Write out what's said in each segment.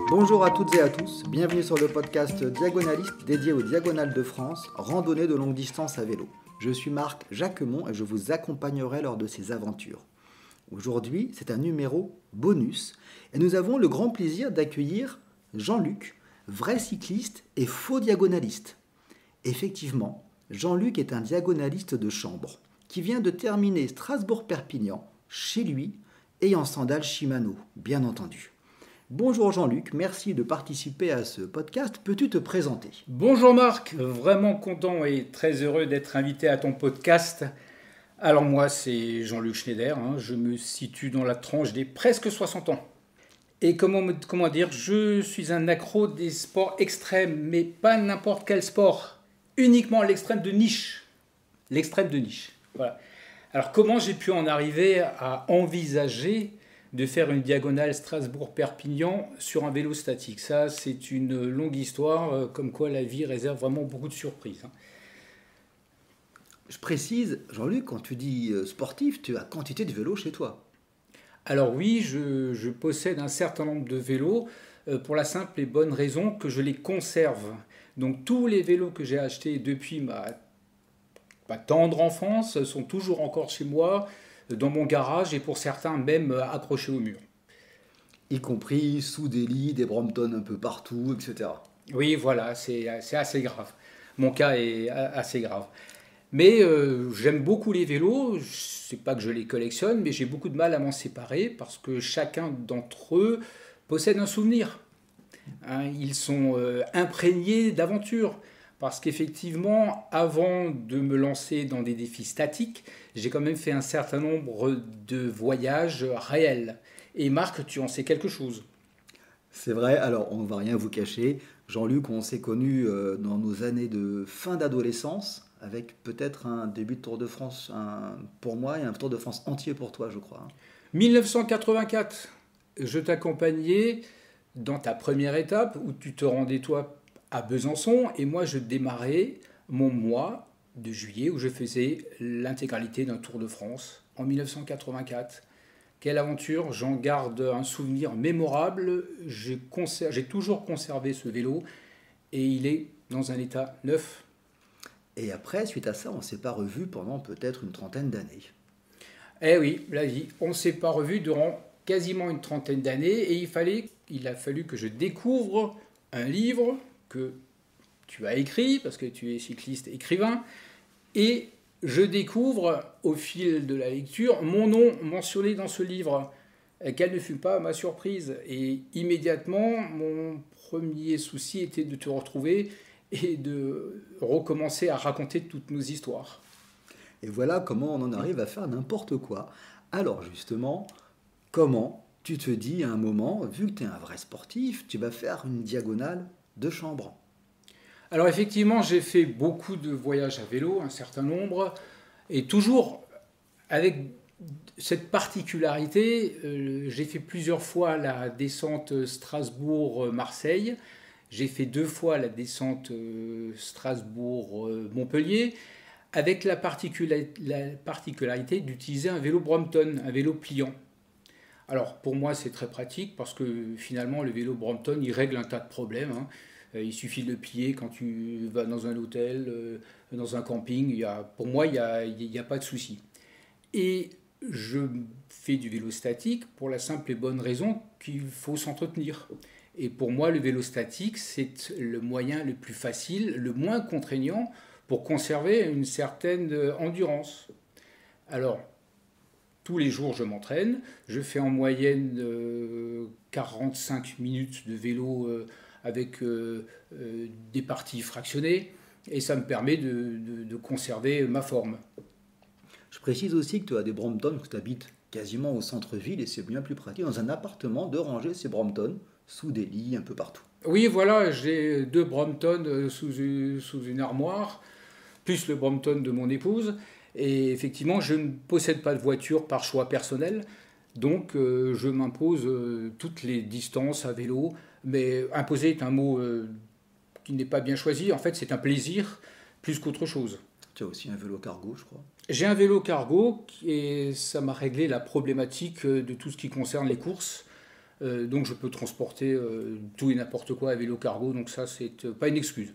Bonjour à toutes et à tous, bienvenue sur le podcast Diagonaliste dédié aux diagonales de France, randonnée de longue distance à vélo. Je suis Marc Jacquemont et je vous accompagnerai lors de ces aventures. Aujourd'hui, c'est un numéro bonus et nous avons le grand plaisir d'accueillir Jean-Luc, vrai cycliste et faux diagonaliste. Effectivement, Jean-Luc est un diagonaliste de chambre qui vient de terminer Strasbourg-Perpignan chez lui et en sandales Shimano, bien entendu. Bonjour Jean-Luc, merci de participer à ce podcast. Peux-tu te présenter ? Bonjour Marc, vraiment content et très heureux d'être invité à ton podcast. Alors moi c'est Jean-Luc Schneider, je me situe dans la tranche des presque 60 ans. Et comment dire, je suis un accro des sports extrêmes, mais pas n'importe quel sport, uniquement l'extrême de niche. L'extrême de niche, voilà. Alors comment j'ai pu en arriver à envisager de faire une diagonale Strasbourg-Perpignan sur un vélo statique? Ça, c'est une longue histoire, comme quoi la vie réserve vraiment beaucoup de surprises. Je précise, Jean-Luc, quand tu dis sportif, tu as quantité de vélos chez toi. Alors oui, je possède un certain nombre de vélos pour la simple et bonne raison que je les conserve. Donc tous les vélos que j'ai achetés depuis ma tendre enfance sont toujours encore chez moi, dans mon garage et pour certains même accrochés au mur. Y compris sous des lits, des Brompton un peu partout, etc. Oui, voilà, c'est assez grave. Mon cas est assez grave. Mais j'aime beaucoup les vélos, c'est pas que je les collectionne, mais j'ai beaucoup de mal à m'en séparer parce que chacun d'entre eux possède un souvenir. Ils sont imprégnés d'aventure. Parce qu'effectivement, avant de me lancer dans des défis statiques, j'ai quand même fait un certain nombre de voyages réels. Et Marc, tu en sais quelque chose. C'est vrai, alors on ne va rien vous cacher. Jean-Luc, on s'est connus dans nos années de fin d'adolescence, avec peut-être un début de Tour de France pour moi et un Tour de France entier pour toi, je crois. 1984, je t'accompagnais dans ta première étape où tu te rendais toi à Besançon et moi je démarrais mon mois de juillet où je faisais l'intégralité d'un Tour de France en 1984. Quelle aventure, j'en garde un souvenir mémorable, j'ai toujours conservé ce vélo et il est dans un état neuf. Et après, suite à ça, on ne s'est pas revus pendant peut-être une trentaine d'années. Eh oui, la vie, on ne s'est pas revus durant quasiment une trentaine d'années et il a fallu que je découvre un livre que tu as écrit, parce que tu es cycliste écrivain, et je découvre au fil de la lecture mon nom mentionné dans ce livre. Quelle ne fut pas ma surprise. Et immédiatement, mon premier souci était de te retrouver et de recommencer à raconter toutes nos histoires. Et voilà comment on en arrive à faire n'importe quoi. Alors justement, comment tu te dis à un moment, vu que tu es un vrai sportif, tu vas faire une diagonale de chambre? Alors effectivement, j'ai fait beaucoup de voyages à vélo, un certain nombre, et toujours avec cette particularité, j'ai fait plusieurs fois la descente Strasbourg-Marseille, j'ai fait 2 fois la descente Strasbourg-Montpellier, avec la particularité d'utiliser un vélo Brompton, un vélo pliant. Alors pour moi c'est très pratique parce que finalement le vélo Brompton il règle un tas de problèmes. Il suffit de le plier quand tu vas dans un hôtel, dans un camping. Pour moi il n'y a pas de souci. Et je fais du vélo statique pour la simple et bonne raison qu'il faut s'entretenir. Et pour moi le vélo statique c'est le moyen le plus facile, le moins contraignant pour conserver une certaine endurance. Alors tous les jours, je m'entraîne. Je fais en moyenne 45 minutes de vélo avec des parties fractionnées. Et ça me permet de conserver ma forme. Je précise aussi que tu as des Brompton, que tu habites quasiment au centre-ville et c'est bien plus pratique dans un appartement de ranger ces Brompton sous des lits un peu partout. Oui, voilà, j'ai 2 Brompton sous une armoire, plus le Brompton de mon épouse. Et effectivement, je ne possède pas de voiture par choix personnel, donc je m'impose toutes les distances à vélo. Mais imposer est un mot qui n'est pas bien choisi. En fait, c'est un plaisir plus qu'autre chose. Tu as aussi un vélo cargo, je crois. J'ai un vélo cargo et ça m'a réglé la problématique de tout ce qui concerne les courses. Donc je peux transporter tout et n'importe quoi à vélo cargo, donc ça c'est pas une excuse.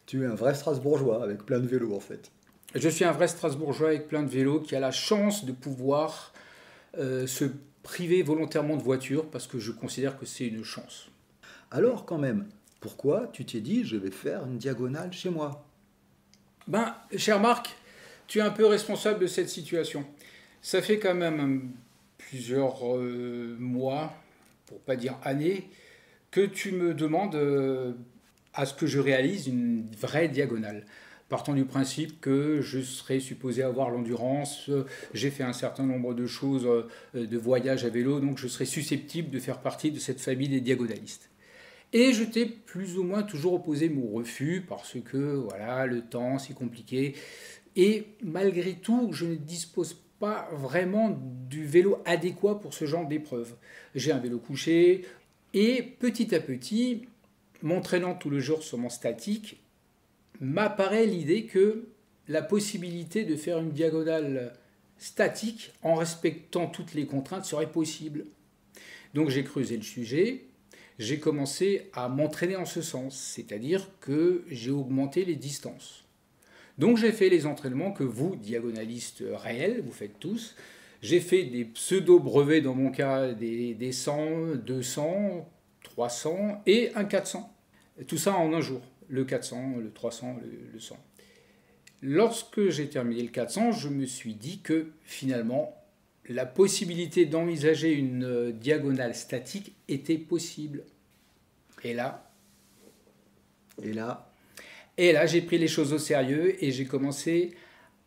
Tu es un vrai Strasbourgeois avec plein de vélos en fait. Je suis un vrai Strasbourgeois avec plein de vélos qui a la chance de pouvoir se priver volontairement de voiture parce que je considère que c'est une chance. Alors quand même, pourquoi tu t'es dit je vais faire une diagonale chez moi? Ben, cher Marc, tu es un peu responsable de cette situation. Ça fait quand même plusieurs mois, pour pas dire années, que tu me demandes à ce que je réalise une vraie diagonale. Partant du principe que je serais supposé avoir l'endurance, j'ai fait un certain nombre de choses, de voyage à vélo, donc je serais susceptible de faire partie de cette famille des diagonalistes. Et je t'ai plus ou moins toujours opposé mon refus parce que voilà, le temps c'est compliqué. Et malgré tout, je ne dispose pas vraiment du vélo adéquat pour ce genre d'épreuve. J'ai un vélo couché et petit à petit, m'entraînant tout le jour sur mon statique, m'apparaît l'idée que la possibilité de faire une diagonale statique en respectant toutes les contraintes serait possible. Donc j'ai creusé le sujet, j'ai commencé à m'entraîner en ce sens, c'est-à-dire que j'ai augmenté les distances. Donc j'ai fait les entraînements que vous, diagonalistes réels, vous faites tous. J'ai fait des pseudo-brevets dans mon cas, des 100, 200, 300 et un 400. Tout ça en un jour. Le 400, le 300, le 100. Lorsque j'ai terminé le 400, je me suis dit que finalement, la possibilité d'envisager une diagonale statique était possible. Et là, j'ai pris les choses au sérieux et j'ai commencé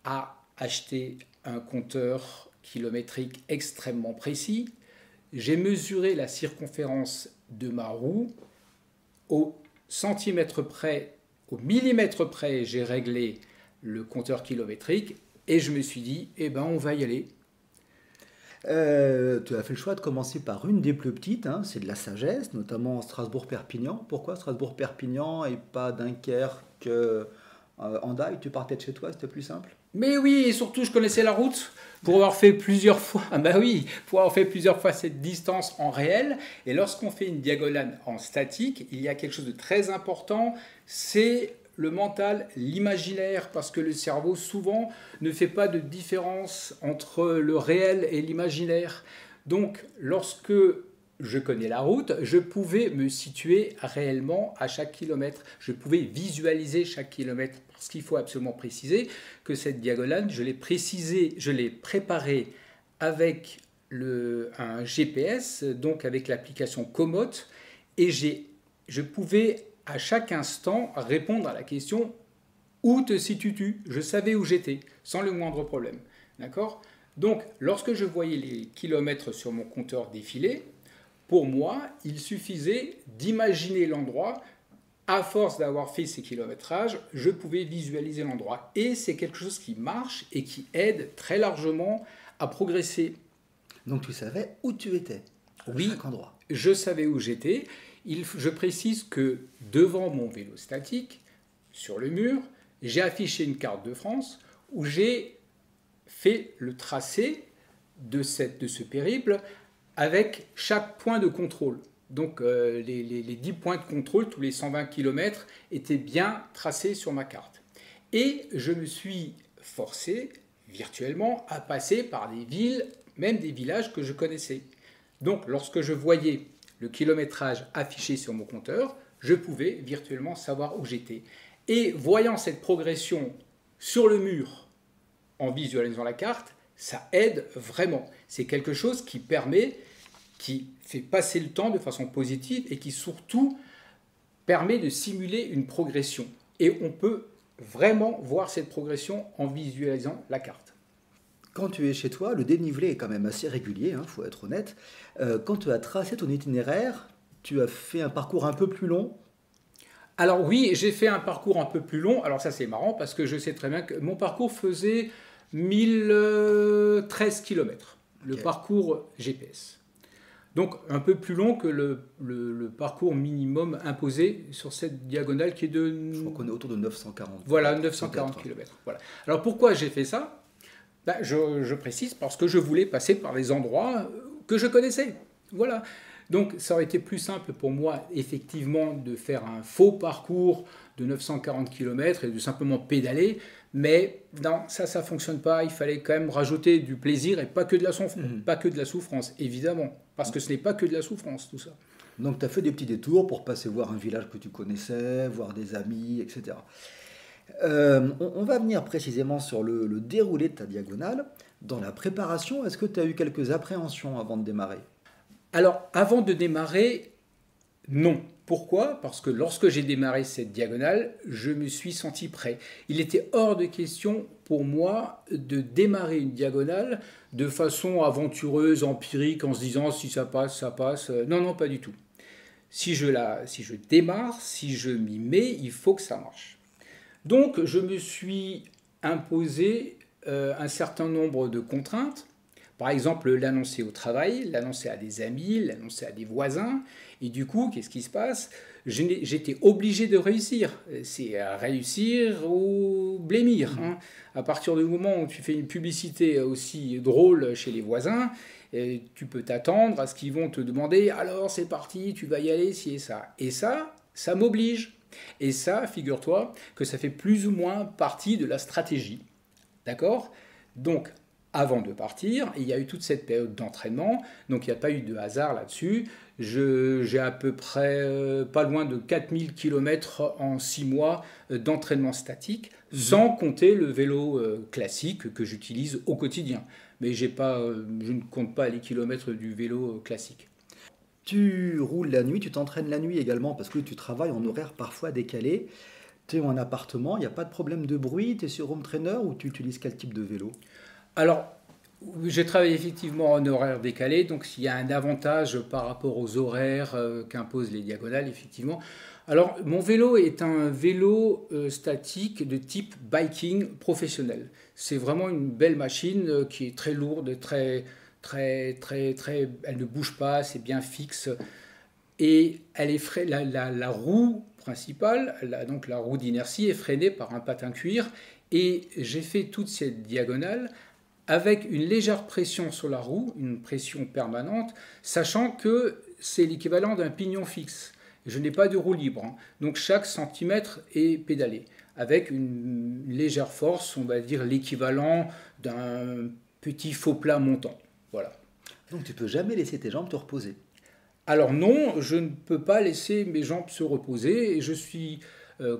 à acheter un compteur kilométrique extrêmement précis. J'ai mesuré la circonférence de ma roue au centimètre près, au millimètre près, j'ai réglé le compteur kilométrique et je me suis dit, eh ben on va y aller. Tu as fait le choix de commencer par une des plus petites, hein, c'est de la sagesse, notamment Strasbourg-Perpignan. Pourquoi Strasbourg-Perpignan et pas Dunkerque, Hendaye? Tu partais de chez toi, c'était plus simple? Mais oui, et surtout je connaissais la route pour avoir fait plusieurs fois, pour avoir fait plusieurs fois cette distance en réel. Et lorsqu'on fait une diagonale en statique, il y a quelque chose de très important, c'est le mental, l'imaginaire, parce que le cerveau souvent ne fait pas de différence entre le réel et l'imaginaire. Donc lorsque je connais la route, je pouvais me situer réellement à chaque kilomètre. Je pouvais visualiser chaque kilomètre. Parce qu'il faut absolument préciser que cette diagonale, je l'ai préparée avec un GPS, donc avec l'application Komoot, et je pouvais à chaque instant répondre à la question « Où te situes-tu » Je savais où j'étais, sans le moindre problème. D'accord ? Donc, lorsque je voyais les kilomètres sur mon compteur défiler, pour moi, il suffisait d'imaginer l'endroit. À force d'avoir fait ces kilométrages, je pouvais visualiser l'endroit. Et c'est quelque chose qui marche et qui aide très largement à progresser. Donc tu savais où tu étais, à chaque endroit. Je savais où j'étais. Je précise que devant mon vélo statique, sur le mur, j'ai affiché une carte de France où j'ai fait le tracé de ce périple avec chaque point de contrôle. Donc les 10 points de contrôle, tous les 120 km, étaient bien tracés sur ma carte. Et je me suis forcé virtuellement à passer par des villes, même des villages que je connaissais. Donc lorsque je voyais le kilométrage affiché sur mon compteur, je pouvais virtuellement savoir où j'étais. Et voyant cette progression sur le mur en visualisant la carte, ça aide vraiment. C'est quelque chose qui fait passer le temps de façon positive et qui surtout permet de simuler une progression. Et on peut vraiment voir cette progression en visualisant la carte. Quand tu es chez toi, le dénivelé est quand même assez régulier, il faut être honnête. Quand tu as tracé ton itinéraire, tu as fait un parcours un peu plus long. Alors oui, j'ai fait un parcours un peu plus long. Alors ça c'est marrant parce que je sais très bien que mon parcours faisait 1013 km, le parcours GPS. Donc un peu plus long que le parcours minimum imposé sur cette diagonale qui est de... Je crois qu'on est autour de 940. Voilà, 940 km. Voilà. Alors pourquoi j'ai fait ça ? Je précise parce que je voulais passer par les endroits que je connaissais. Voilà. Donc ça aurait été plus simple pour moi, effectivement, de faire un faux parcours de 940 km et de simplement pédaler. Mais non, ça ne fonctionne pas. Il fallait quand même rajouter du plaisir et pas que de la souffrance, évidemment. Parce que ce n'est pas que de la souffrance, tout ça. Donc tu as fait des petits détours pour passer voir un village que tu connaissais, voir des amis, etc. On va venir précisément sur le déroulé de ta diagonale. Dans la préparation, est-ce que tu as eu quelques appréhensions avant de démarrer? Alors, avant de démarrer, non. Pourquoi? Parce que lorsque j'ai démarré cette diagonale, je me suis senti prêt. Il était hors de question pour moi de démarrer une diagonale de façon aventureuse, empirique, en se disant si ça passe, ça passe. Non, non, pas du tout. Si je démarre, si je m'y mets, il faut que ça marche. Donc, je me suis imposé un certain nombre de contraintes. Par exemple, l'annoncer au travail, l'annoncer à des amis, l'annoncer à des voisins. Et du coup, qu'est-ce qui se passe? J'étais obligé de réussir. C'est réussir ou blêmir. Hein. À partir du moment où tu fais une publicité aussi drôle chez les voisins, tu peux t'attendre à ce qu'ils vont te demander « Alors, c'est parti, tu vas y aller, si et ça ». Et ça m'oblige. Et ça, figure-toi que ça fait plus ou moins partie de la stratégie. D'accord? Donc, avant de partir, il y a eu toute cette période d'entraînement, donc il n'y a pas eu de hasard là-dessus. J'ai à peu près pas loin de 4000 km en 6 mois d'entraînement statique, sans compter le vélo classique que j'utilise au quotidien. Mais je ne compte pas les kilomètres du vélo classique. Tu roules la nuit, tu t'entraînes la nuit également parce que tu travailles en horaire parfois décalé. Tu es en appartement, il n'y a pas de problème de bruit, tu es sur home trainer ou tu utilises quel type de vélo? Alors, je travaille effectivement en horaire décalé, donc il y a un avantage par rapport aux horaires qu'imposent les diagonales, effectivement. Alors, mon vélo est un vélo statique de type biking professionnel. C'est vraiment une belle machine qui est très lourde, elle ne bouge pas, c'est bien fixe. Et la roue principale, donc la roue d'inertie, est freinée par un patin cuir. Et j'ai fait toute cette diagonale avec une légère pression sur la roue, une pression permanente, sachant que c'est l'équivalent d'un pignon fixe. Je n'ai pas de roue libre, hein. Donc chaque centimètre est pédalé, avec une légère force, on va dire l'équivalent d'un petit faux plat montant. Voilà. Donc tu peux jamais laisser tes jambes te reposer. Alors non, je ne peux pas laisser mes jambes se reposer et je suis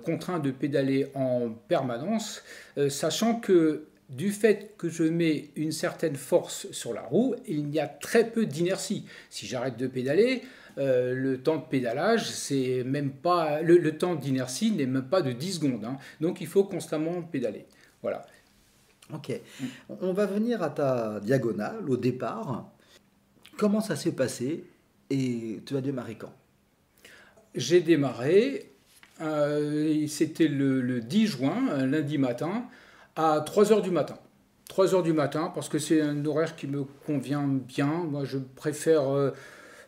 contraint de pédaler en permanence, sachant que du fait que je mets une certaine force sur la roue, il y a très peu d'inertie. Si j'arrête de pédaler, le temps de pédalage, c'est même pas le temps d'inertie n'est même pas de 10 secondes. Hein. Donc il faut constamment pédaler. Voilà. Ok. On va venir à ta diagonale au départ. Comment ça s'est passé et tu as démarré quand? J'ai démarré, c'était le 10 juin, un lundi matin, à 3 heures du matin. 3 heures du matin, parce que c'est un horaire qui me convient bien. Moi, je préfère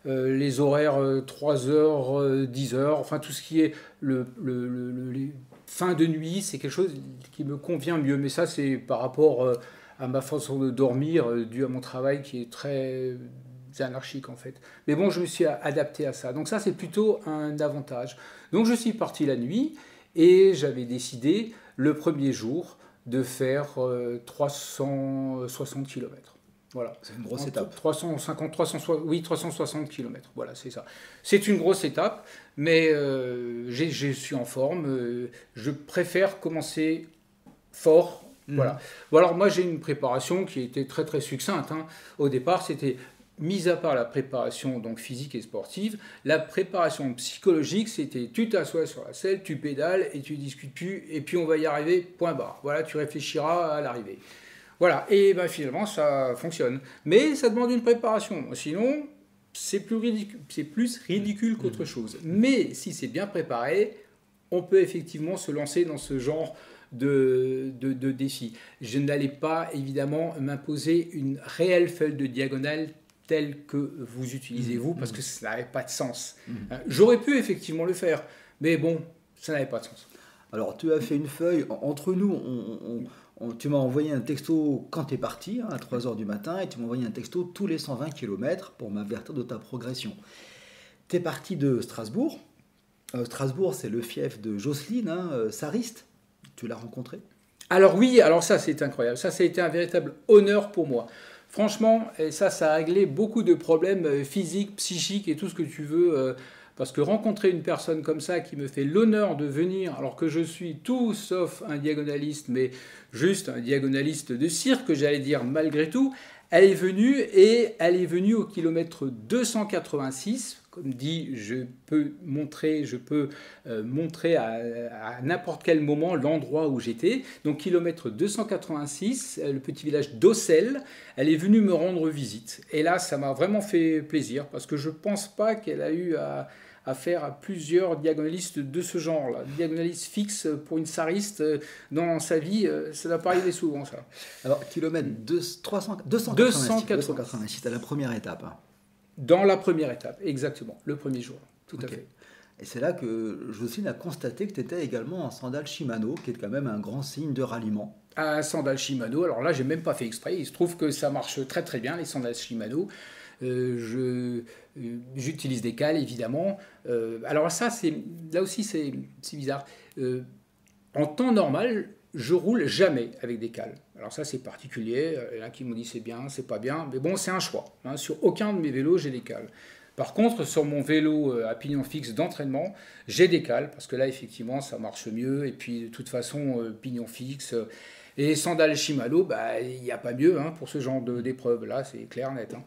les horaires 3 heures, 10 heures, enfin tout ce qui est les fins de nuit, c'est quelque chose qui me convient mieux. Mais ça, c'est par rapport à ma façon de dormir, dû à mon travail qui est très anarchique en fait. Mais bon, je me suis adapté à ça. Donc ça, c'est plutôt un avantage. Donc je suis parti la nuit et j'avais décidé le premier jour de faire 360 km. Voilà. C'est une grosse étape. 360 km. Voilà, c'est ça. C'est une grosse étape, mais je suis en forme. Je préfère commencer fort. Voilà. Bon, alors moi, j'ai une préparation qui était très très succincte. Hein. Au départ, c'était mis à part la préparation donc physique et sportive, la préparation psychologique, c'était tu t'assois sur la selle, tu pédales et tu discutes plus, et puis on va y arriver, point barre. Voilà, tu réfléchiras à l'arrivée. Voilà, et ben finalement ça fonctionne. Mais ça demande une préparation, sinon c'est plus ridicule qu'autre chose. Mais si c'est bien préparé, on peut effectivement se lancer dans ce genre de défi. Je n'allais pas évidemment m'imposer une réelle feuille de diagonale telle que vous utilisez vous, parce que ça n'avait pas de sens. J'aurais pu effectivement le faire, mais bon, ça n'avait pas de sens. Alors, tu as fait une feuille. Entre nous, Tu m'as envoyé un texto quand tu es parti, hein, à 3 heures du matin, et tu m'as envoyé un texto tous les 120 km pour m'avertir de ta progression. Tu es parti de Strasbourg. Strasbourg, c'est le fief de Jocelyne, hein, Sariste. Tu l'as rencontrée? Alors oui, alors ça c'est incroyable. Ça a été un véritable honneur pour moi. Franchement, et ça a réglé beaucoup de problèmes physiques, psychiques et tout ce que tu veux. Parce que rencontrer une personne comme ça qui me fait l'honneur de venir, alors que je suis tout sauf un diagonaliste, mais juste un diagonaliste de cirque, j'allais dire malgré tout, elle est venue au kilomètre 286. Comme dit, je peux montrer à n'importe quel moment l'endroit où j'étais. Donc kilomètre 286, le petit village d'Ossel, elle est venue me rendre visite. Et là, ça m'a vraiment fait plaisir parce que je ne pense pas qu'elle a eu à faire à plusieurs diagonalistes de ce genre-là. Diagonaliste fixe pour une sariste dans sa vie, ça n'a pas arrivé souvent, ça. Alors, kilomètre 286, c'était la première étape. Hein. Dans la première étape, exactement, le premier jour, tout à fait. Et c'est là que Jocelyne a constaté que tu étais également en sandales Shimano, qui est quand même un grand signe de ralliement. Un sandal Shimano, alors là, j'ai même pas fait exprès, il se trouve que ça marche très très bien, les sandales Shimano. J'utilise des cales, évidemment. Alors ça, là aussi, c'est bizarre. En temps normal, je roule jamais avec des cales. Alors ça, c'est particulier. Il y en a qui m'ont dit c'est bien, c'est pas bien. Mais bon, c'est un choix. Hein. Sur aucun de mes vélos, j'ai des cales. Par contre, sur mon vélo à pignon fixe d'entraînement, j'ai des cales. Parce que là, effectivement, ça marche mieux. Et puis, de toute façon, pignon fixe. Et sandales Shimano, il n'y a pas mieux hein, pour ce genre d'épreuve. Là, c'est clair, net. Hein.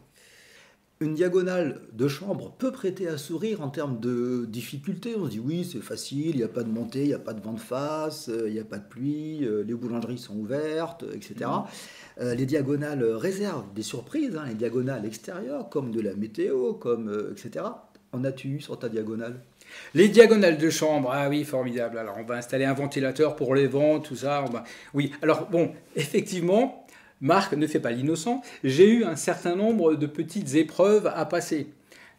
Une diagonale de chambre peut prêter à sourire en termes de difficulté. On se dit oui, c'est facile, il n'y a pas de montée, il n'y a pas de vent de face, il n'y a pas de pluie, les boulangeries sont ouvertes, etc. Les diagonales réservent des surprises, hein, les diagonales extérieures, comme de la météo, etc. En as-tu eu sur ta diagonale? Les diagonales de chambre, ah oui, formidable. Alors, on va installer un ventilateur pour les vents, tout ça. Oui, alors bon, effectivement... Marc ne fait pas l'innocent, j'ai eu un certain nombre de petites épreuves à passer,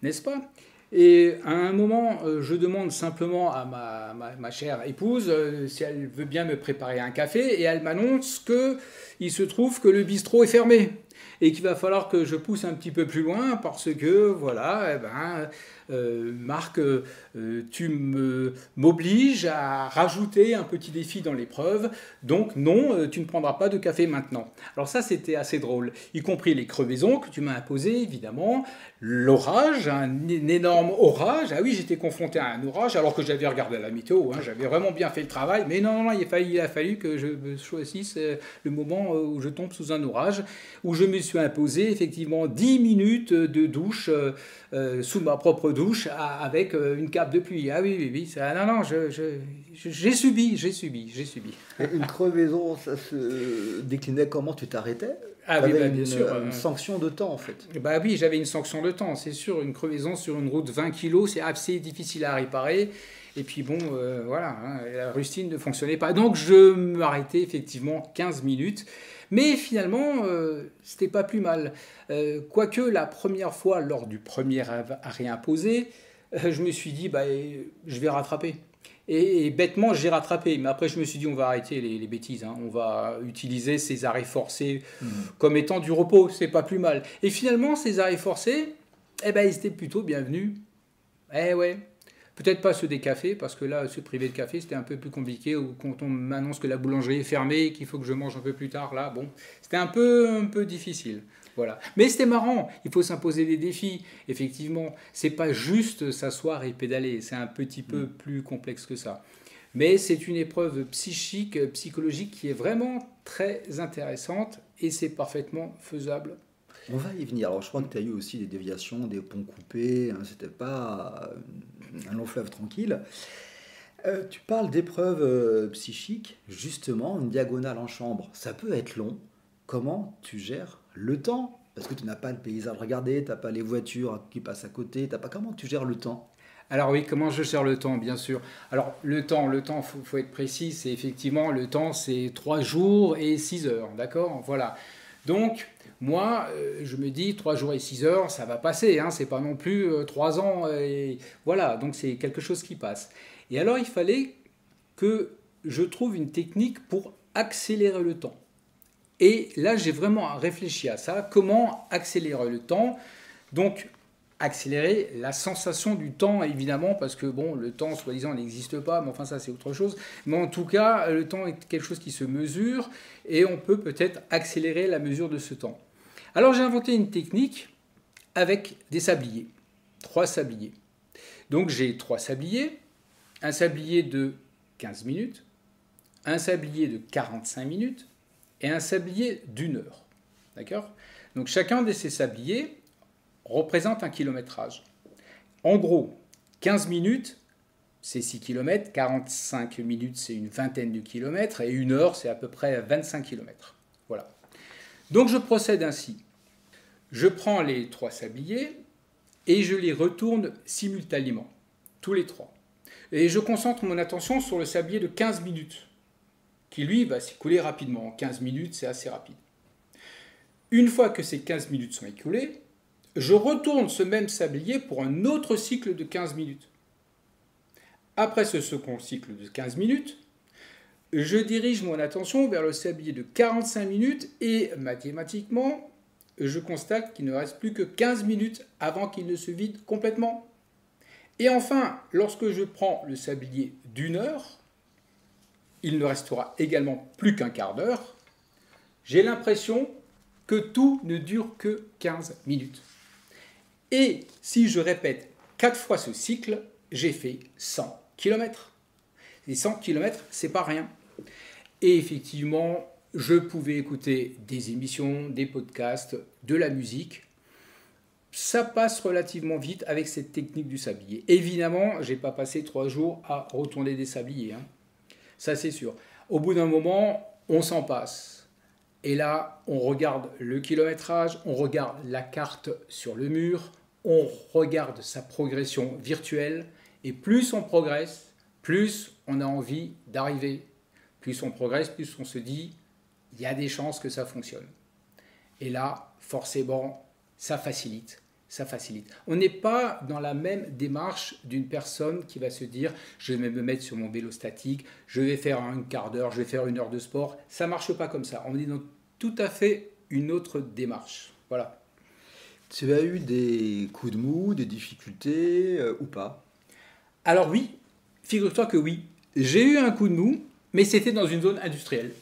n'est-ce pas? Et à un moment, je demande simplement à ma chère épouse si elle veut bien me préparer un café et elle m'annonce qu'il se trouve que le bistrot est fermé et qu'il va falloir que je pousse un petit peu plus loin parce que, voilà, Marc, tu m'obliges à rajouter un petit défi dans l'épreuve, donc non, tu ne prendras pas de café maintenant. Alors ça, c'était assez drôle, y compris les crevaisons que tu m'as imposées, évidemment, l'orage, un énorme orage. Ah oui, j'étais confronté à un orage alors que j'avais regardé la météo, hein, j'avais vraiment bien fait le travail, mais non, il a fallu que je choisisse le moment où je tombe sous un orage, où je me suis imposé effectivement 10 minutes de douche sous ma propre douche avec une cape de pluie. Ah oui, ça, non, j'ai subi. Et une crevaison, ça se déclinait comment? Tu t'arrêtais? Ah oui, bien sûr. Une sanction de temps, en fait. Bah oui, j'avais une sanction de temps, c'est sûr. Une crevaison sur une route 20 kg, c'est assez difficile à réparer. Et puis bon, voilà, hein, la rustine ne fonctionnait pas. Donc je m'arrêtais effectivement 15 minutes. Mais finalement, c'était pas plus mal. Quoique la première fois, lors du premier arrêt imposé, je me suis dit, je vais rattraper. Et bêtement, j'ai rattrapé. Mais après, je me suis dit, on va arrêter les bêtises. Hein. On va utiliser ces arrêts forcés comme étant du repos. C'est pas plus mal. Et finalement, ces arrêts forcés, ils étaient plutôt bienvenus. Eh ouais. Peut-être pas ceux des cafés, parce que là, se priver de café, c'était un peu plus compliqué. Ou quand on m'annonce que la boulangerie est fermée et qu'il faut que je mange un peu plus tard, là, bon, c'était un peu difficile. Voilà. Mais c'était marrant, il faut s'imposer des défis. Effectivement, c'est pas juste s'asseoir et pédaler, c'est un petit peu plus complexe que ça. Mais c'est une épreuve psychique, psychologique qui est vraiment très intéressante et c'est parfaitement faisable. On va y venir. Alors, je crois que tu as eu aussi des déviations, des ponts coupés. Hein, c'était pas un long fleuve tranquille. Tu parles d'épreuves psychiques. Justement, une diagonale en chambre, ça peut être long. Comment tu gères le temps? Parce que tu n'as pas le paysage à regarder, tu n'as pas les voitures qui passent à côté. Comment tu gères le temps? Alors oui, comment je gère le temps, bien sûr. Alors le temps, faut être précis. C'est effectivement, le temps, c'est 3 jours et 6 heures. D'accord? Voilà. Donc... Moi, je me dis 3 jours et 6 heures, ça va passer, hein, c'est pas non plus 3 ans, et voilà, donc c'est quelque chose qui passe. Et alors, il fallait que je trouve une technique pour accélérer le temps. Et là, j'ai vraiment réfléchi à ça, comment accélérer le temps. Donc, accélérer la sensation du temps, évidemment, parce que bon, le temps, soi-disant, n'existe pas, mais enfin, ça, c'est autre chose. Mais en tout cas, le temps est quelque chose qui se mesure, et on peut peut-être accélérer la mesure de ce temps. Alors, j'ai inventé une technique avec des sabliers, 3 sabliers. Donc, j'ai 3 sabliers, un sablier de 15 minutes, un sablier de 45 minutes, et un sablier d'1 heure. D'accord ? Donc chacun de ces sabliers représente un kilométrage. En gros, 15 minutes, c'est 6 km, 45 minutes, c'est une vingtaine de kilomètres, et 1 heure, c'est à peu près 25 km. Voilà. Donc je procède ainsi. Je prends les 3 sabliers et je les retourne simultanément, tous les 3. Et je concentre mon attention sur le sablier de 15 minutes, qui lui va s'écouler rapidement. En 15 minutes, c'est assez rapide. Une fois que ces 15 minutes sont écoulées, je retourne ce même sablier pour un autre cycle de 15 minutes. Après ce second cycle de 15 minutes, je dirige mon attention vers le sablier de 45 minutes et mathématiquement, je constate qu'il ne reste plus que 15 minutes avant qu'il ne se vide complètement. Et enfin, lorsque je prends le sablier d'1 heure, il ne restera également plus qu'un quart d'heure. J'ai l'impression que tout ne dure que 15 minutes. Et si je répète 4 fois ce cycle, j'ai fait 100 km. Et 100 km, c'est pas rien. Et effectivement, je pouvais écouter des émissions, des podcasts, de la musique. Ça passe relativement vite avec cette technique du sablier. Évidemment, je n'ai pas passé 3 jours à retourner des sabliers. Ça, c'est sûr. Au bout d'un moment, on s'en passe. Et là, on regarde le kilométrage, on regarde la carte sur le mur, on regarde sa progression virtuelle. Et plus on progresse, plus on a envie d'arriver. Plus on progresse, plus on se dit, il y a des chances que ça fonctionne. Et là, forcément, ça facilite. Ça facilite. On n'est pas dans la même démarche d'une personne qui va se dire je vais me mettre sur mon vélo statique, je vais faire un quart d'heure, je vais faire 1 heure de sport. Ça ne marche pas comme ça. On est dans tout à fait une autre démarche. Voilà. Tu as eu des coups de mou, des difficultés ou pas? Alors oui, figure-toi que oui. J'ai eu un coup de mou, mais c'était dans une zone industrielle.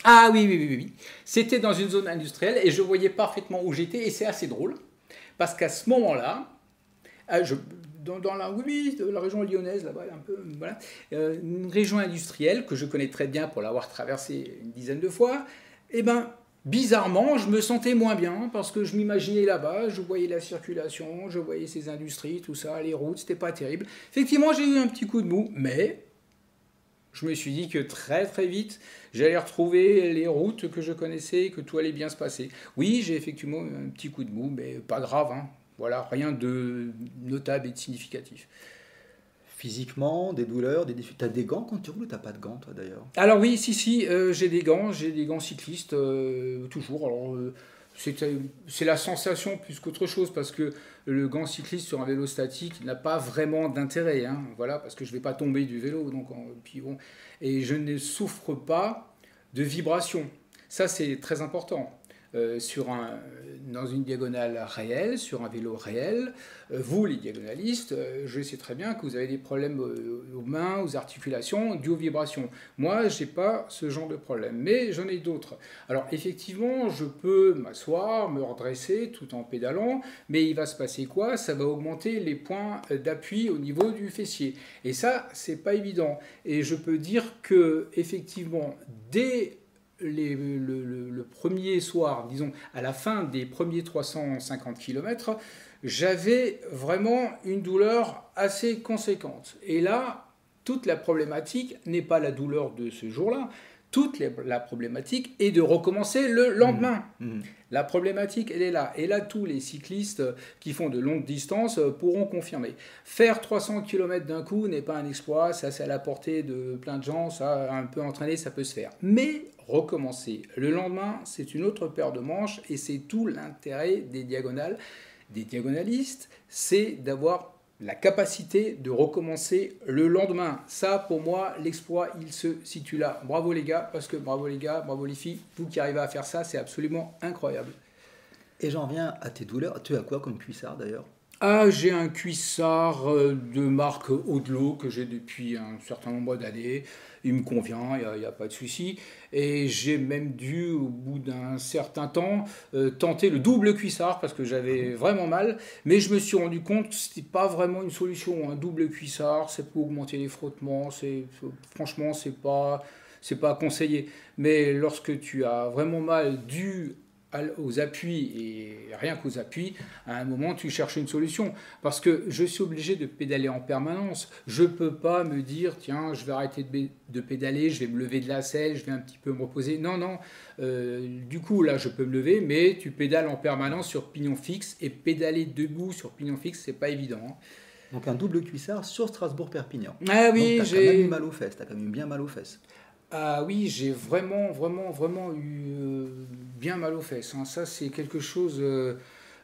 Ah oui. C'était dans une zone industrielle et je voyais parfaitement où j'étais et c'est assez drôle. Parce qu'à ce moment-là, dans la région lyonnaise, là-bas, un peu, voilà, une région industrielle que je connais très bien pour l'avoir traversée une dizaine de fois, et ben, bizarrement, je me sentais moins bien parce que je m'imaginais là-bas, je voyais la circulation, je voyais ces industries, tout ça, les routes, c'était pas terrible. Effectivement, j'ai eu un petit coup de mou, mais je me suis dit que très très vite, j'allais retrouver les routes que je connaissais, que tout allait bien se passer. Oui, j'ai effectivement un petit coup de mou, mais pas grave. Voilà, rien de notable et de significatif. Physiquement, des douleurs, des difficultés. T'as des gants quand tu roules ou t'as pas de gants, toi, d'ailleurs? Alors oui, si, j'ai des gants cyclistes, toujours. Alors, c'est la sensation plus qu'autre chose, parce que le gant cycliste sur un vélo statique n'a pas vraiment d'intérêt, voilà, parce que je ne vais pas tomber du vélo, puis bon, et je ne souffre pas de vibrations. Ça, c'est très important. Dans une diagonale réelle, sur un vélo réel, vous, les diagonalistes, je sais très bien que vous avez des problèmes aux mains, aux articulations, dus aux vibrations. Moi, je n'ai pas ce genre de problème, mais j'en ai d'autres. Alors, effectivement, je peux m'asseoir, me redresser tout en pédalant, mais il va se passer quoi? Ça va augmenter les points d'appui au niveau du fessier. Et ça, c'est pas évident. Et je peux dire que, effectivement, dès le premier soir, disons à la fin des premiers 350 km, j'avais vraiment une douleur assez conséquente. Et là, toute la problématique n'est pas la douleur de ce jour-là, la problématique est de recommencer le lendemain. La problématique, elle est là. Et là, tous les cyclistes qui font de longues distances pourront confirmer. Faire 300 km d'un coup n'est pas un exploit, ça c'est à la portée de plein de gens, ça un peu entraîné, ça peut se faire. Mais recommencer le lendemain, c'est une autre paire de manches et c'est tout l'intérêt des diagonales, des diagonalistes, c'est d'avoir la capacité de recommencer le lendemain. Ça, pour moi, l'exploit, il se situe là. Bravo les gars, parce que bravo les gars, bravo les filles, vous qui arrivez à faire ça, c'est absolument incroyable. Et j'en viens à tes douleurs. Tu as quoi comme cuissard d'ailleurs? Ah, j'ai un cuissard de marque Audelot que j'ai depuis un certain nombre d'années. Il me convient, il n'y a pas de souci. Et j'ai même dû, au bout d'un certain temps, tenter le double cuissard parce que j'avais vraiment mal. Mais je me suis rendu compte que ce n'était pas vraiment une solution. Un double cuissard, c'est pour augmenter les frottements. Franchement, c'est pas conseillé. Mais lorsque tu as vraiment mal dû aux appuis et rien qu'aux appuis, à un moment tu cherches une solution parce que je suis obligé de pédaler en permanence. Je peux pas me dire tiens je vais arrêter de pédaler, je vais me lever de la selle, je vais un petit peu me reposer. Non, non, du coup là je peux me lever, mais tu pédales en permanence sur pignon fixe et pédaler debout sur pignon fixe c'est pas évident, hein. Donc un double cuissard sur Strasbourg-Perpignan. Ah oui, donc t'as quand même eu mal aux fesses, t'as quand même eu bien mal aux fesses. Ah oui, j'ai vraiment eu bien mal aux fesses, hein. Ça, c'est quelque chose,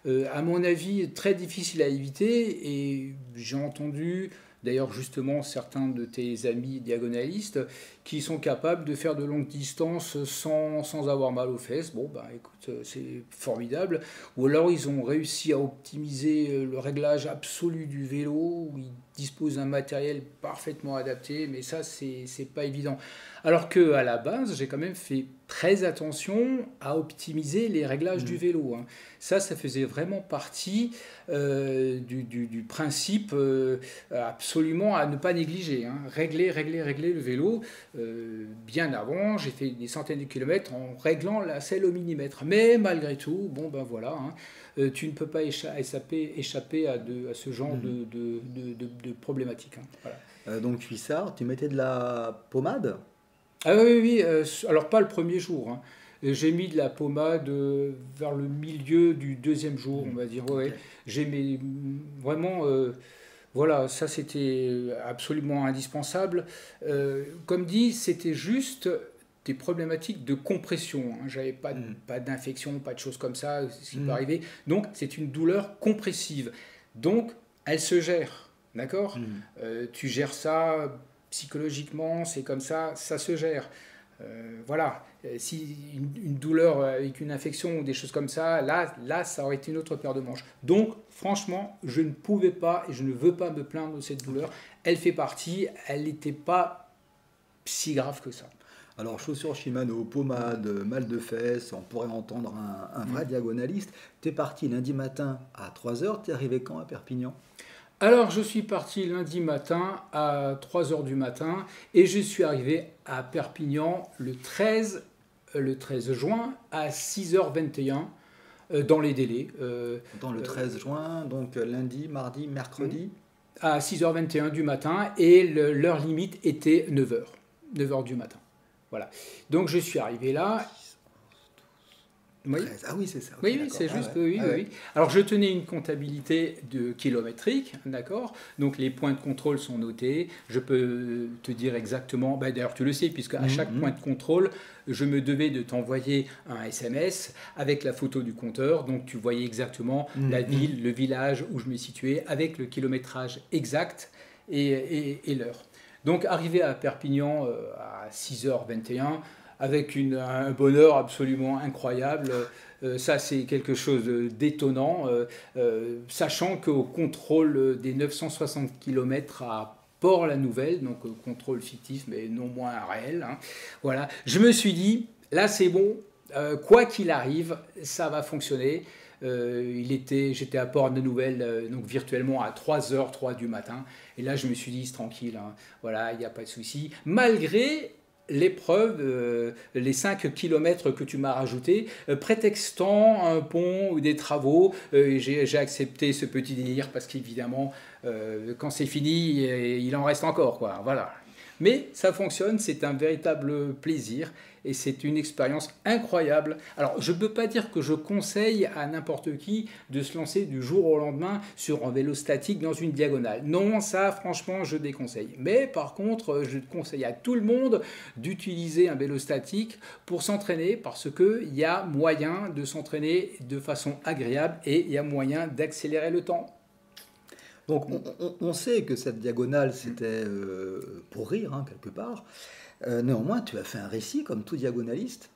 à mon avis, très difficile à éviter. Et j'ai entendu, d'ailleurs, justement, certains de tes amis diagonalistes qui sont capables de faire de longues distances sans avoir mal aux fesses. Bon, bah écoute, c'est formidable. Ou alors, ils ont réussi à optimiser le réglage absolu du vélo, où ils disposent d'un matériel parfaitement adapté, mais ça, c'est pas évident. Alors que à la base, j'ai quand même fait très attention à optimiser les réglages du vélo, hein. Ça faisait vraiment partie du principe absolument à ne pas négliger, hein. Régler le vélo. Bien avant, j'ai fait des centaines de kilomètres en réglant la selle au millimètre. Mais malgré tout, bon ben voilà, hein, tu ne peux pas échapper à ce genre de problématiques, hein. Voilà. Donc cuissard, tu mettais de la pommade? Ah oui, oui, alors pas le premier jour, hein. J'ai mis de la pommade vers le milieu du deuxième jour, on va dire. Ouais, ouais. Ok. J'ai mis vraiment, voilà, ça c'était absolument indispensable. Comme dit, c'était juste des problématiques de compression, hein. J'avais pas d'infection, pas de choses comme ça, ce qui peut arriver. Donc c'est une douleur compressive. Donc elle se gère, d'accord? Tu gères ça psychologiquement, c'est comme ça se gère. Voilà, si une douleur avec une infection ou des choses comme ça, là, ça aurait été une autre paire de manches. Donc, franchement, je ne pouvais pas et je ne veux pas me plaindre de cette douleur. Elle fait partie, elle n'était pas si grave que ça. Alors, chaussures Shimano, pommade, mal de fesses, on pourrait entendre un vrai diagonaliste. T'es parti lundi matin à 3h, t'es arrivé quand à Perpignan? Alors, je suis parti lundi matin à 3 heures du matin et je suis arrivé à Perpignan le 13 juin à 6h21 dans les délais. Dans le 13 juin, donc lundi, mardi, mercredi. À 6h21 du matin et l'heure limite était 9h du matin. Voilà. Donc, je suis arrivé là. Oui. 13. Ah oui, c'est ça. Oui, Ok, oui, c'est d'accord. juste, Ah ouais. oui, Ah oui, ouais. oui. Alors, je tenais une comptabilité de kilométrique, d'accord? Donc, les points de contrôle sont notés. Je peux te dire exactement, bah, d'ailleurs, tu le sais, puisque à chaque point de contrôle, je me devais de t'envoyer un SMS avec la photo du compteur. Donc, tu voyais exactement la ville, le village où je me situais, avec le kilométrage exact et l'heure. Donc, arrivé à Perpignan à 6h21, avec un bonheur absolument incroyable. Ça, c'est quelque chose d'étonnant, sachant qu'au contrôle des 960 km à Port-la-Nouvelle, donc contrôle fictif, mais non moins réel, hein, voilà, je me suis dit, là c'est bon, quoi qu'il arrive, ça va fonctionner. J'étais à Port-la-Nouvelle, donc virtuellement à 3h03 du matin, et là je me suis dit, c'est tranquille, hein, voilà, il n'y a pas de souci, malgré l'épreuve, les 5 km que tu m'as rajouté, prétextant un pont ou des travaux, j'ai accepté ce petit délire parce qu'évidemment, quand c'est fini, il en reste encore, quoi. Voilà. Mais ça fonctionne, c'est un véritable plaisir et c'est une expérience incroyable. Alors, je ne peux pas dire que je conseille à n'importe qui de se lancer du jour au lendemain sur un vélo statique dans une diagonale. Non, ça, franchement, je déconseille. Mais par contre, je conseille à tout le monde d'utiliser un vélo statique pour s'entraîner parce qu'il y a moyen de s'entraîner de façon agréable et il y a moyen d'accélérer le temps. Donc on sait que cette diagonale, c'était pour rire, hein, quelque part. Néanmoins, tu as fait un récit comme tout diagonaliste.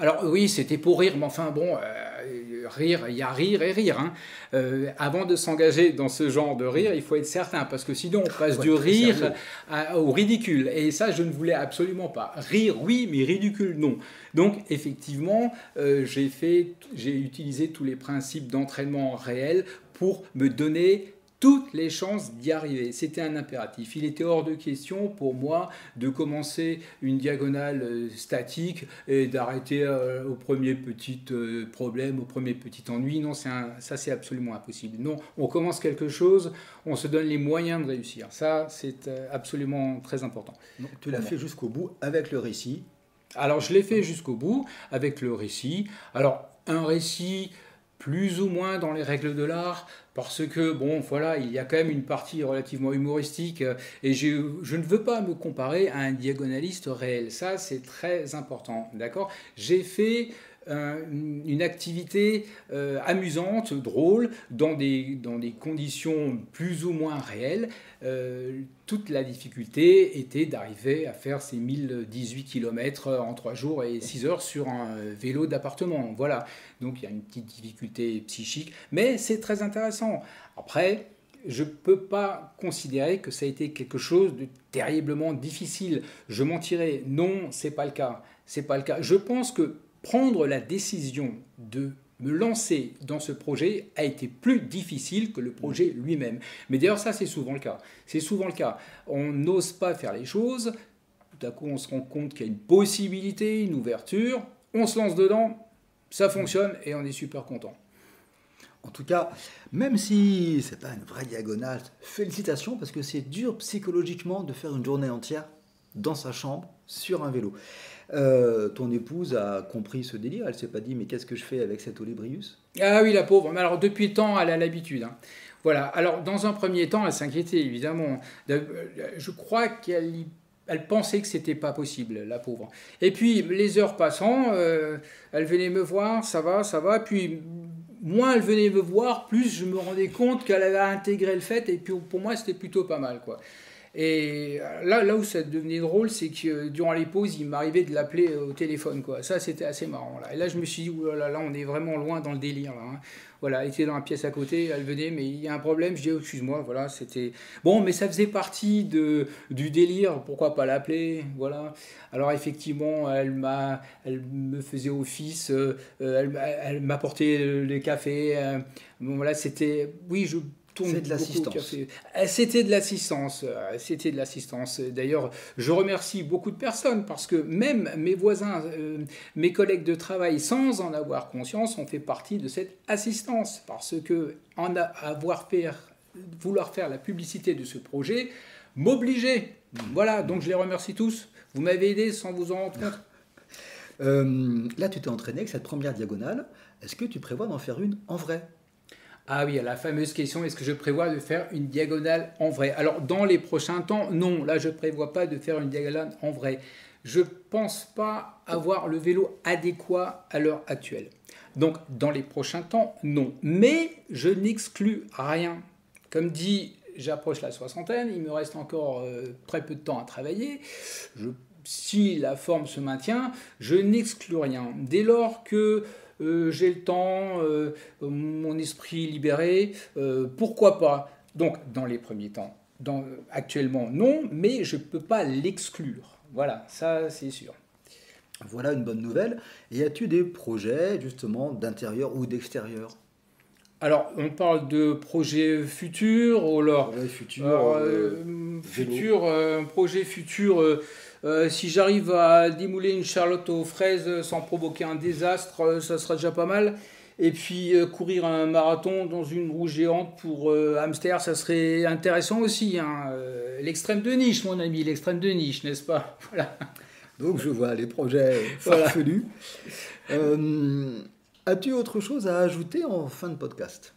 Alors oui, c'était pour rire, mais enfin bon, rire, il y a rire et rire, hein. Avant de s'engager dans ce genre de rire, il faut être certain, parce que sinon on passe du rire au ridicule. Et ça, je ne voulais absolument pas. Rire, oui, mais ridicule, non. Donc effectivement, j'ai utilisé tous les principes d'entraînement réel pour me donner toutes les chances d'y arriver. C'était un impératif. Il était hors de question pour moi de commencer une diagonale statique et d'arrêter au premier petit problème, au premier petit ennui. Non, ça c'est absolument impossible. Non, on commence quelque chose, on se donne les moyens de réussir. Ça, c'est absolument très important. Donc, tu l'as fait jusqu'au bout avec le récit. Alors, je l'ai fait jusqu'au bout avec le récit. Alors, un récit plus ou moins dans les règles de l'art, parce que, bon, voilà, il y a quand même une partie relativement humoristique, et je ne veux pas me comparer à un diagonaliste réel. Ça, c'est très important, d'accord ? J'ai fait une activité amusante, drôle, dans des conditions plus ou moins réelles. Toute la difficulté était d'arriver à faire ces 1018 km en 3 jours et 6 heures sur un vélo d'appartement. Voilà, donc il y a une petite difficulté psychique, mais c'est très intéressant. Après, je ne peux pas considérer que ça a été quelque chose de terriblement difficile. Je mentirais. Non, ce n'est pas le cas. C'est pas le cas. Je pense que prendre la décision de me lancer dans ce projet a été plus difficile que le projet lui-même. Mais d'ailleurs, ça, c'est souvent le cas. C'est souvent le cas. On n'ose pas faire les choses. Tout à coup, on se rend compte qu'il y a une possibilité, une ouverture. On se lance dedans, ça fonctionne et on est super content. En tout cas, même si c'est pas une vraie diagonale, félicitations parce que c'est dur psychologiquement de faire une journée entière dans sa chambre sur un vélo. Ton épouse a compris ce délire, elle s'est pas dit mais qu'est-ce que je fais avec cet Olébrius ? Ah oui, la pauvre. Mais alors depuis le temps, elle a l'habitude, hein. Voilà. Alors dans un premier temps, elle s'inquiétait évidemment. Je crois qu'elle pensait que c'était pas possible, la pauvre. Et puis les heures passant, elle venait me voir, ça va. Puis moins elle venait me voir, plus je me rendais compte qu'elle avait intégré le fait. Et puis pour moi, c'était plutôt pas mal, quoi. Et là où ça devenait drôle, c'est que durant les pauses, il m'arrivait de l'appeler au téléphone, quoi. Ça, c'était assez marrant, là. Et là, je me suis dit, là, on est vraiment loin dans le délire, là, hein. Voilà, elle était dans la pièce à côté, elle venait, mais il y a un problème. Je dis, oh, excuse-moi, voilà, c'était... Bon, mais ça faisait partie du délire, pourquoi pas l'appeler, voilà. Alors, effectivement, elle me faisait office, elle m'apportait les cafés. Bon, voilà, c'était... Oui, c'est de l'assistance. C'était de l'assistance. C'était de l'assistance. D'ailleurs, je remercie beaucoup de personnes parce que même mes voisins, mes collègues de travail, sans en avoir conscience, ont fait partie de cette assistance. Parce que vouloir faire la publicité de ce projet m'obligeait. Voilà, donc je les remercie tous. Vous m'avez aidé sans vous en rendre compte. Là, tu t'es entraîné avec cette première diagonale. Est-ce que tu prévois d'en faire une en vrai ? Ah oui, la fameuse question, est-ce que je prévois de faire une diagonale en vrai ? Alors, dans les prochains temps, non. Là, je ne prévois pas de faire une diagonale en vrai. Je ne pense pas avoir le vélo adéquat à l'heure actuelle. Donc, dans les prochains temps, non. Mais je n'exclus rien. Comme dit, j'approche la soixantaine, il me reste encore très peu de temps à travailler. Si la forme se maintient, je n'exclus rien. Dès lors que j'ai le temps, mon esprit libéré, pourquoi pas ? Donc, dans les premiers temps, actuellement, non, mais je ne peux pas l'exclure. Voilà, ça, c'est sûr. Voilà une bonne nouvelle. Et as-tu des projets, justement, d'intérieur ou d'extérieur ? Alors, on parle de projets futurs, ou alors... projet futur... si j'arrive à démouler une Charlotte aux fraises sans provoquer un désastre, ça sera déjà pas mal. Et puis courir un marathon dans une roue géante pour hamster, ça serait intéressant aussi, hein. L'extrême de niche, mon ami, l'extrême de niche, n'est-ce pas ? Voilà. Donc je vois les projets farfelus. As-tu autre chose à ajouter en fin de podcast ?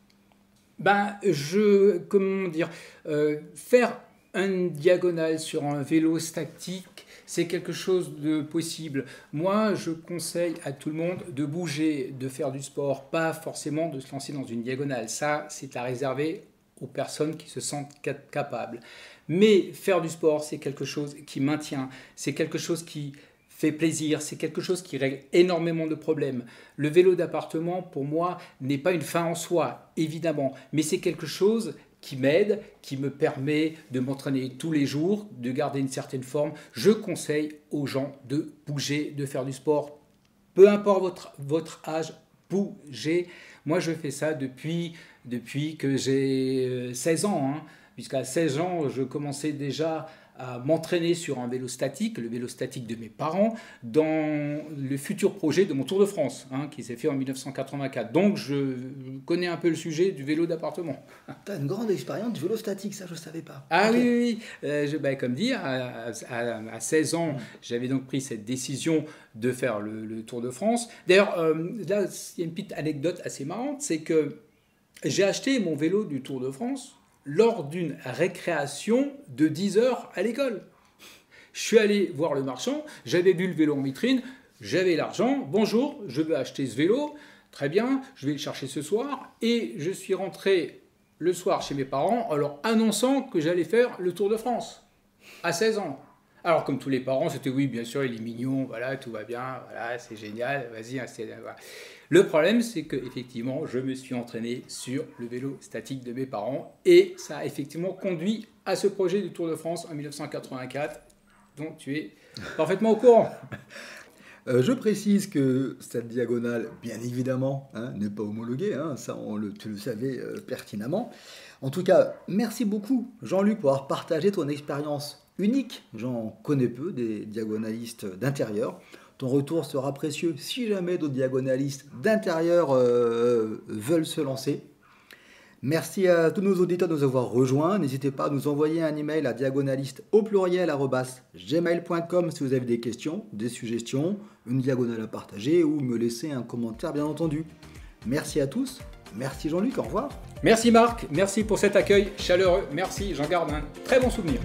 Faire une diagonale sur un vélo statique, c'est quelque chose de possible. Moi, je conseille à tout le monde de bouger, de faire du sport, pas forcément de se lancer dans une diagonale. Ça, c'est à réserver aux personnes qui se sentent capables. Mais faire du sport, c'est quelque chose qui maintient, c'est quelque chose qui fait plaisir, c'est quelque chose qui règle énormément de problèmes. Le vélo d'appartement, pour moi, n'est pas une fin en soi, évidemment, mais c'est quelque chose qui m'aide, qui me permet de m'entraîner tous les jours, de garder une certaine forme. Je conseille aux gens de bouger, de faire du sport. Peu importe votre âge, bougez. Moi, je fais ça depuis que j'ai 16 ans. Puisqu'à 16 ans, je commençais déjà à m'entraîner sur un vélo statique, le vélo statique de mes parents, dans le futur projet de mon Tour de France, qui s'est fait en 1984. Donc, je connais un peu le sujet du vélo d'appartement. Tu as une grande expérience du vélo statique, ça je ne savais pas. Ah okay. Oui. Comme dit, à 16 ans, j'avais donc pris cette décision de faire le Tour de France. D'ailleurs, là, il y a une petite anecdote assez marrante, c'est que j'ai acheté mon vélo du Tour de France lors d'une récréation de 10 heures à l'école. Je suis allé voir le marchand, j'avais vu le vélo en vitrine, j'avais l'argent, bonjour, je veux acheter ce vélo, très bien, je vais le chercher ce soir, et je suis rentré le soir chez mes parents en leur annonçant que j'allais faire le Tour de France, à 16 ans. Alors comme tous les parents, c'était oui, bien sûr, il est mignon, voilà, tout va bien, voilà, c'est génial, vas-y, voilà. Le problème, c'est qu'effectivement, je me suis entraîné sur le vélo statique de mes parents et ça a effectivement conduit à ce projet du Tour de France en 1984, dont tu es parfaitement au courant. Je précise que cette diagonale, bien évidemment, n'est pas homologuée, ça tu le savais pertinemment. En tout cas, merci beaucoup Jean-Luc pour avoir partagé ton expérience unique. J'en connais peu des diagonalistes d'intérieur. Ton retour sera précieux si jamais d'autres diagonalistes d'intérieur veulent se lancer. Merci à tous nos auditeurs de nous avoir rejoints. N'hésitez pas à nous envoyer un email à diagonaliste@gmail.com si vous avez des questions, des suggestions, une diagonale à partager ou me laisser un commentaire bien entendu. Merci à tous. Merci Jean-Luc, au revoir. Merci Marc, merci pour cet accueil chaleureux. Merci, j'en garde un très bon souvenir.